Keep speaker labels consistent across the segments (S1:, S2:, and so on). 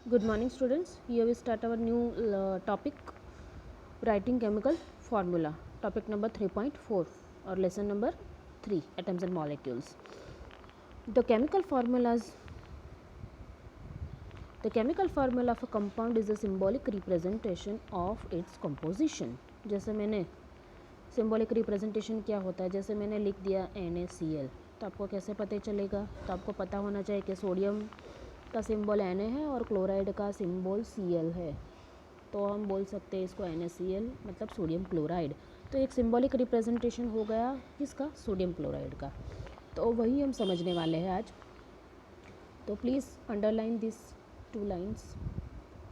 S1: Good morning, students. Here we start our new topic, writing chemical formula. Topic number 3.4 or lesson number 3, atoms and molecules. The chemical formulas. The chemical formula of a compound is a symbolic representation of its composition. जैसे मैंने symbolic representation क्या होता है, जैसे मैंने लिख दिया NaCl, तो आपको कैसे पता चलेगा? तो आपको पता होना चाहिए कि सोडियम का सिंबल Na है और क्लोराइड का सिंबल Cl है, तो हम बोल सकते हैं इसको NaCl मतलब सोडियम क्लोराइड। तो एक सिंबॉलिक रिप्रेजेंटेशन हो गया किसका? सोडियम क्लोराइड का। तो वही हम समझने वाले हैं आज। तो please underline this 2 lines.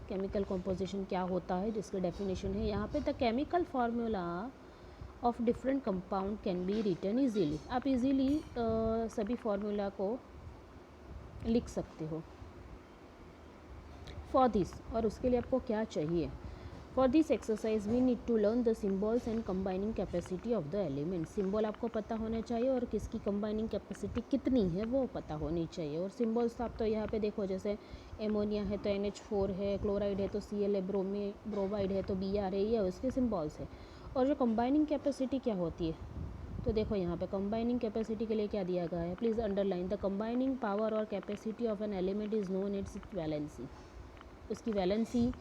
S1: Chemical composition क्या होता है जिसकी डेफिनेशन है यहाँ पे। The chemical formula of different compound can be written easily. आप इजीली सभी फार्मूला को लिख सकते हो। फॉर दिस, और उसके लिए आपको क्या चाहिए? For this exercise we need to learn the symbols and combining capacity of the element. Symbol आपको पता होना चाहिए और किसकी कंबाइनिंग कैपेसिटी कितनी है वो पता होनी चाहिए। और सिम्बॉल्स आप तो यहाँ पे देखो, जैसे एमोनिया है तो NH4 है, क्लोराइड है तो Cl है, ब्रोमाइड है तो Br है, ये उसके सिम्बॉल्स है। और जो कंबाइनिंग कैपेसिटी क्या होती है, तो देखो यहाँ पे कंबाइनिंग कैपेसिटी के लिए क्या दिया गया है, please underline. The combining power और capacity of an element is known its valency. उसकी वैलेंसी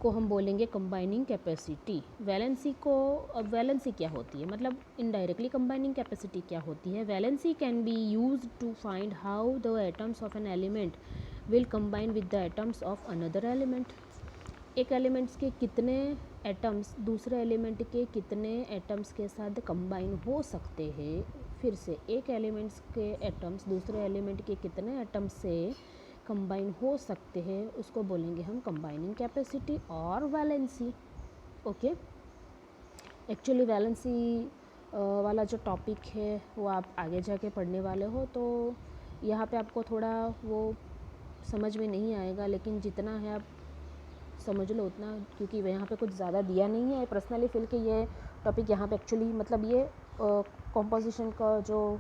S1: को हम बोलेंगे कंबाइनिंग कैपेसिटी। वैलेंसी को, अब वैलेंसी क्या होती है, मतलब इनडायरेक्टली कंबाइनिंग कैपेसिटी क्या होती है? Valency can be used to find how the atoms of an element will combine with the atoms of another element. एक एलिमेंट्स के कितने एटम्स दूसरे एलिमेंट के कितने एटम्स के साथ कंबाइन हो सकते हैं। फिर से, एक एलिमेंट्स के एटम्स दूसरे एलिमेंट के कितने एटम्स से कंबाइन हो सकते हैं, उसको बोलेंगे हम कंबाइनिंग कैपेसिटी और वैलेंसी। ओके, एक्चुअली वैलेंसी वाला जो टॉपिक है वो आप आगे जाके पढ़ने वाले हो, तो यहाँ पे आपको थोड़ा वो समझ में नहीं आएगा, लेकिन जितना है आप समझ लो उतना, क्योंकि यहाँ पे कुछ ज़्यादा दिया नहीं है। पर्सनली फील कि ये टॉपिक यहाँ पे एक्चुअली मतलब ये कॉम्पोजिशन का जो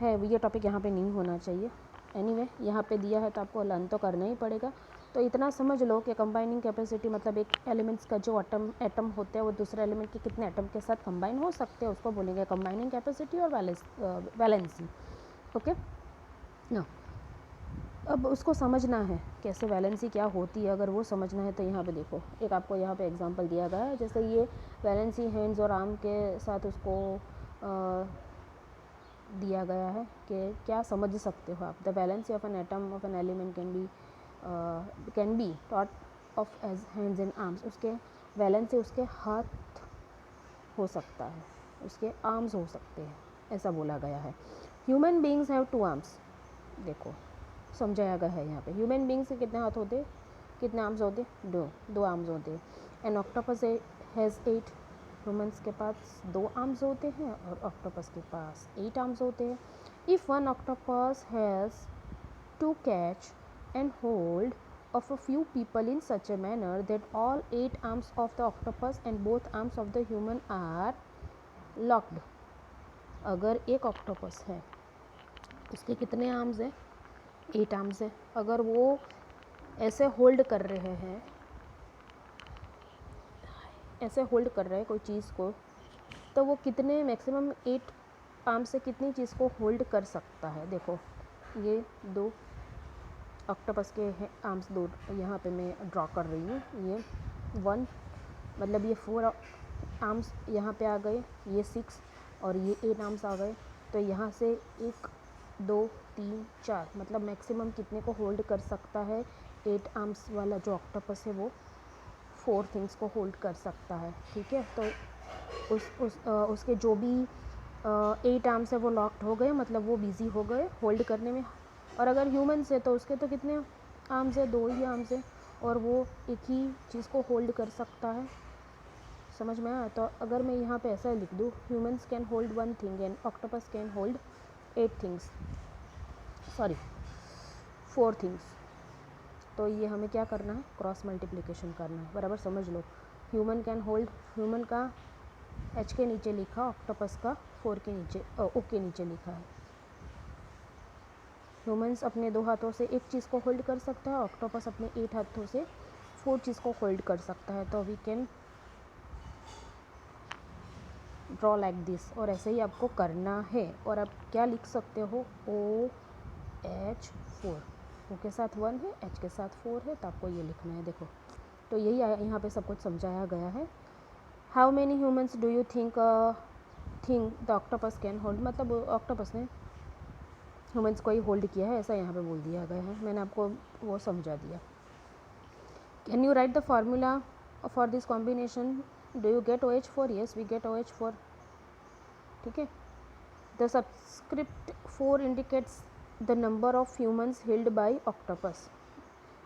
S1: है ये टॉपिक यहाँ पे नहीं होना चाहिए। एनीवे यहाँ पे दिया है तो आपको लर्न तो करना ही पड़ेगा। तो इतना समझ लो कि कंबाइनिंग कैपेसिटी मतलब एक एलिमेंट्स का जो एटम होते हैं वो दूसरे एलिमेंट के कितने एटम के साथ कंबाइन हो सकते हैं, उसको बोलेंगे कंबाइनिंग कैपेसिटी और वैलेंसी। ओके ना, अब उसको समझना है कैसे वैलेंसी क्या होती है। अगर वो समझना है तो यहाँ पे देखो, एक आपको यहाँ पे एग्जांपल दिया गया है। जैसे ये वैलेंसी हैंड्स और आर्म के साथ उसको दिया गया है कि क्या समझ सकते हो आप। The valency of an atom of an element can be thought of as hands and arms. उसके वैलेंसी उसके हाथ हो सकता है, उसके आर्म्स हो सकते हैं, ऐसा बोला गया है। Human beings have 2 arms. देखो समझाया गया है यहाँ पे। ह्यूमन बींग्स के कितने हाथ होते, कितने आर्म्स होते? दो आर्म्स होते हैं। N octopus has 8। ह्यूमन्स के पास 2 आर्म्स होते हैं और ऑक्टोपस के पास 8 आर्म्स होते हैं। If one octopus has to catch and hold of a few people in such a manner that all 8 arms of the octopus and both arms of the human are locked। अगर एक octopus है उसके कितने arms हैं? 8 arms है। अगर वो ऐसे होल्ड कर रहे हैं, ऐसे होल्ड कर रहे हैं कोई चीज़ को, तो वो कितने मैक्सिमम 8 आर्म से कितनी चीज़ को होल्ड कर सकता है? देखो ये 2 ऑक्टोपस के हैं आर्म्स, 2 यहाँ पे मैं ड्रॉ कर रही हूँ। ये 1 मतलब ये 4 आर्म्स यहाँ पे आ गए, ये 6 और ये 8 आर्म्स आ गए। तो यहाँ से 1 2 3 4 मतलब मैक्सिमम कितने को होल्ड कर सकता है? 8 आर्म्स वाला जो ऑक्टोपस है वो 4 थिंग्स को होल्ड कर सकता है। ठीक है, तो उसके जो भी 8 आर्म्स है वो लॉक्ड हो गए, मतलब वो बिजी हो गए होल्ड करने में। और अगर ह्यूमन से तो उसके तो कितने आर्म्स है? 2 ही आर्म्स है और वो एक ही चीज़ को होल्ड कर सकता है। समझ में आया? तो अगर मैं यहाँ पे ऐसा लिख दूँ, humans can hold 1 thing and octopus can hold 8 things, sorry 4 things, तो ये हमें क्या करना है? क्रॉस मल्टीप्लिकेशन करना है। बराबर समझ लो। ह्यूमन कैन होल्ड, ह्यूमन का H के नीचे लिखा, ऑक्टोपस का 4 के नीचे O के नीचे लिखा है। ह्यूमंस अपने 2 हाथों से एक चीज़ को होल्ड कर सकता है, ऑक्टोपस अपने 8 हाथों से 4 चीज़ को होल्ड कर सकता है। तो we can draw like this, और ऐसे ही आपको करना है। और आप क्या लिख सकते हो, OH4, O के साथ 1 है, H के साथ 4 है, तो आपको ये लिखना है। देखो, तो यही यहाँ पे सब कुछ समझाया गया है। How many humans do you think the octopus can hold, मतलब ऑक्टोपस ने ह्यूमंस को ही होल्ड किया है, ऐसा यहाँ पे बोल दिया गया है। मैंने आपको वो समझा दिया। Can you write the formula for this combination, do you get OH4, yes we get OH4, ठीक है। The subscript 4 indicates the number of humans held by octopus,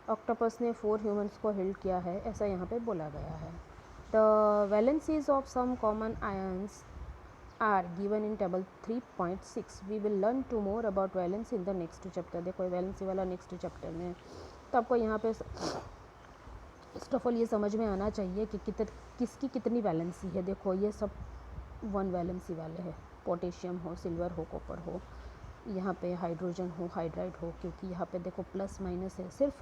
S1: octopus ने 4 ह्यूमंस को हिल्ड किया है, ऐसा यहाँ पे बोला गया है। The valencies of some common ions are given in table 3.6, we will learn to more about valency in the next chapter. देखो वैलेंसी वाला नेक्स्ट चैप्टर में, तो आपको यहाँ पे फर्स्ट ऑफ ऑल ये समझ में आना चाहिए कि किसकी कितनी वैलेंसी है। देखो ये सब 1 वैलेंसी वाले हैं, पोटेशियम हो, सिल्वर हो, कॉपर हो, यहाँ पे हाइड्रोजन हो, हाइड्राइड हो, क्योंकि यहाँ पे देखो प्लस माइनस है, सिर्फ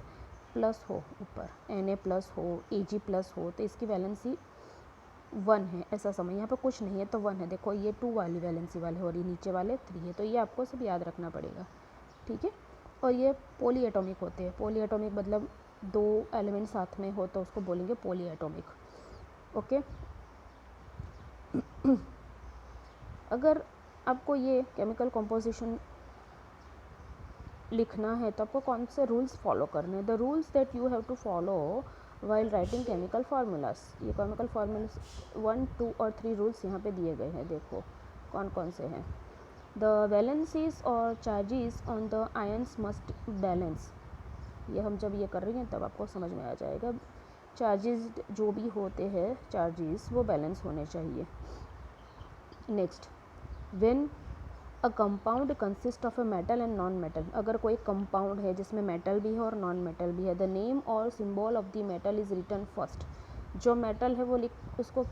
S1: प्लस हो ऊपर, Na प्लस हो, Ag प्लस हो, तो इसकी वैलेंसी 1 है, ऐसा समझ। यहाँ पे कुछ नहीं है तो 1 है। देखो ये 2 वाली वैलेंसी वाले और ये नीचे वाले 3 है, तो ये आपको सब याद रखना पड़ेगा, ठीक है। और ये पॉली एटॉमिक होते हैं। पॉली एटॉमिक मतलब 2 एलिमेंट साथ में हो तो उसको बोलेंगे पॉली एटॉमिक, ओके। अगर आपको ये केमिकल कॉम्पोजिशन लिखना है तो आपको कौन से रूल्स फॉलो करने हैं, the rules that you have to follow while writing chemical formulas. ये केमिकल फार्मूलाज 1, 2 और 3 रूल्स यहाँ पे दिए गए हैं, देखो कौन कौन से हैं। द वैलेंसीज और charges on the ions must balance, ये हम जब ये कर रहे हैं तब आपको समझ में आ जाएगा। चार्जेस जो भी होते हैं, चार्जेस वो बैलेंस होने चाहिए। Next, when a compound consist of a metal and non metal, अगर कोई कंपाउंड है जिसमें मेटल भी है और नॉन मेटल भी है, द नेम और symbol of the metal is written first. जो मेटल है वो उसको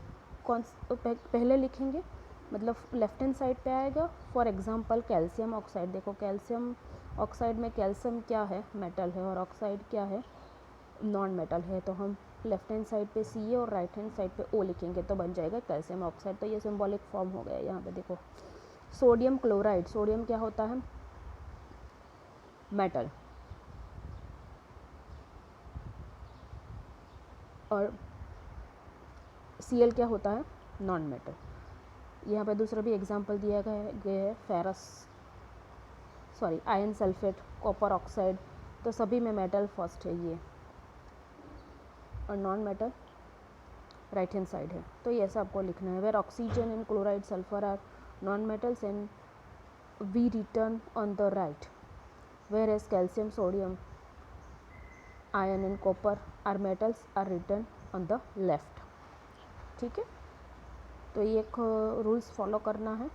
S1: पहले लिखेंगे, मतलब लेफ्ट हैंड साइड पे आएगा। फॉर एग्जांपल कैल्शियम ऑक्साइड, देखो कैल्शियम ऑक्साइड में कैल्शियम क्या है, मेटल है, और ऑक्साइड क्या है, नॉन मेटल है, तो हम लेफ्ट हैंड साइड पे Ca और राइट हैंड साइड पे O लिखेंगे तो बन जाएगा कैल्शियम ऑक्साइड। तो ये सिंबॉलिक फॉर्म हो गया यहाँ पे। देखो सोडियम क्लोराइड, सोडियम क्या होता है, मेटल, और Cl क्या होता है, नॉन मेटल। यहाँ पे दूसरा भी एग्जांपल दिया गया है, आयरन सल्फेट, कॉपर ऑक्साइड, तो सभी में मेटल फर्स्ट है ये, और non metal right hand side है। तो ये ऐसा आपको लिखना है। Where oxygen and chloride sulphur are non metals and we written on the right, whereas calcium, sodium, iron and copper are metals are written on the left, ठीक है। तो ये एक रूल्स फॉलो करना है,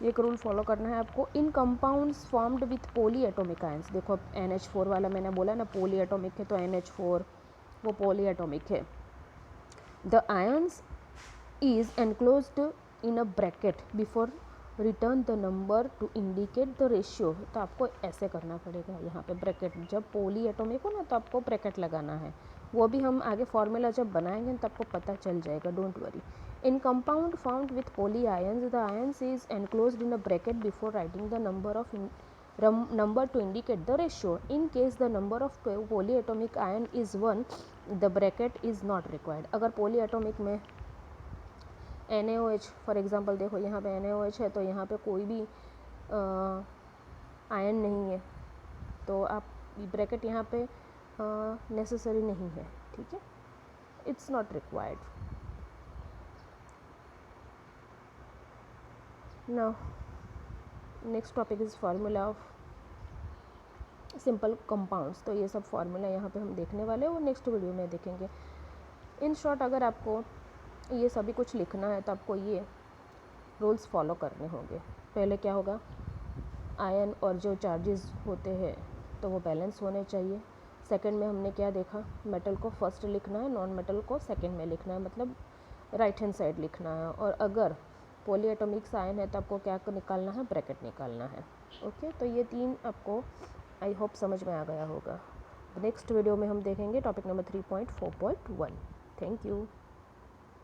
S1: एक रूल फॉलो करना है आपको। In compounds formed with polyatomic ions, देखो NH4 वाला मैंने बोला ना पॉली एटॉमिक है, तो NH4 वो पॉली एटॉमिक है। The ions is enclosed in a bracket before return the number two indicate the ratio, तो आपको ऐसे करना पड़ेगा यहाँ पे ब्रैकेट, जब पॉली एटॉमिक हो ना तो आपको ब्रैकेट लगाना है। वो भी हम आगे फार्मूला जब बनाएंगे तो आपको पता चल जाएगा, don't worry. In compound found with poly ions, the ions is enclosed in a bracket before writing the number to indicate the ratio. In case the number of polyatomic ion is 1, the bracket is not required. अगर polyatomic में NaOH for example, देखो यहाँ पे NaOH है तो यहाँ पे कोई भी आयन नहीं है, तो आप ब्रैकेट यहाँ पे नेसेसरी नहीं है, ठीक है, it's not required. Now next topic is formula of simple compounds. तो ये सब फार्मूला यहाँ पे हम देखने वाले हैं, वो नेक्स्ट वीडियो में देखेंगे। इन शॉर्ट अगर आपको ये सभी कुछ लिखना है तो आपको ये रूल्स फॉलो करने होंगे। पहले क्या होगा, आयन और जो चार्जेस होते हैं तो वो बैलेंस होने चाहिए। सेकंड में हमने क्या देखा, मेटल को फर्स्ट लिखना है, नॉन मेटल को सेकंड में लिखना है, मतलब राइट हैंड साइड लिखना है। और अगर पॉलीएटॉमिक आयन है तो आपको क्या निकालना है, ब्रैकेट निकालना है।
S2: ओके, तो ये 3 आपको आई होप समझ में आ गया होगा। नेक्स्ट वीडियो में हम देखेंगे टॉपिक नंबर 3.4.1। Thank you.